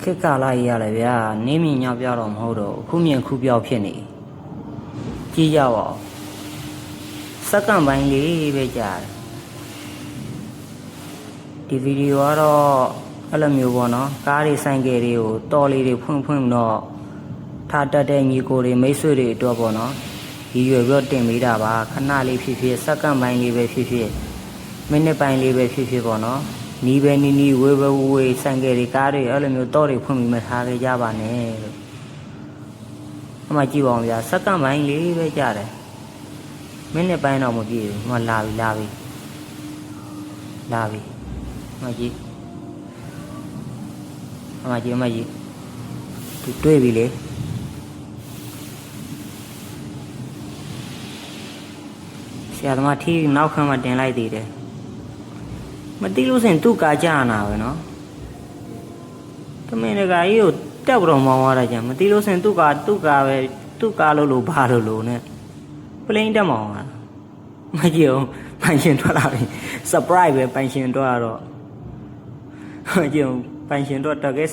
ခေတ်ကာလကြီးရတယ်ဗျာနင်းမြင်ညောက်ပြတော့မဟုတ်တော့ခုမြင်ခုပြောက်ဖြစ်နေကြည့်ကြပါဦးစက္ကန့်ပိုင်းလေးပဲကြာတယ်ဒီဗီဒီယိုကတော့အဲ့လိုမျိုးပေါ့နော်ကားတွေဆိုင်ကယ်တွေကိုတော်လေးတွေဖွင့်တော့ထားတတ်တဲ့ညီကိုတွေမိတ်ဆွေတွေအတွက်ပေါ့နော်ဒီရွယ်ပြီးတော့တင်ပေးတာပါခဏလေးဖြစ်ဖြစ်စက္ကန့်ပိုင်းလေးပဲဖြစ်ဖြစ်မိနစ်ပိုင်းလေးပဲဖြစ်ဖြစ်ပေါ့နော်နီးပဲနီးဝေးဝေးဆိုင်ကယ်တွေကားတွေအဲ့လိုမျိုးတော့တွေဖွင့်ပြီးမှထားခဲ့ကြပါနဲ့လို့အမှကြည့်ပါဦးဗျာစက္ကန့်ပိုင်းလေးပဲကြာတယ်မိနစ်ပိုင်းတော့မပြည့်ဘူးဟိုလာပြီမကြီးသူတွေ့ပြီလေဆရာသမားထီးနောက်ခန်းမှာတင်လိုက်သေးတယ်မသိလို့ဆိုရင်သူ့ကာကြနာပဲနော်တမင်တကာကြီးကိုတက်ပြီးတော့မောင်းသွားတာကြမသိလို့ဆိုရင်သူ့ကာပဲသူ့ကာလို့ဘာလို့နဲ့ပလိန်တက်မောင်းသွားမကြည့်အောင်ပိုင်ရှင်ထွက်လာပြီ surprise ပဲပိုင်ရှင်ထွက်တော့မကြည့်အောင်ပိုင်ရှင်တော့တကယ်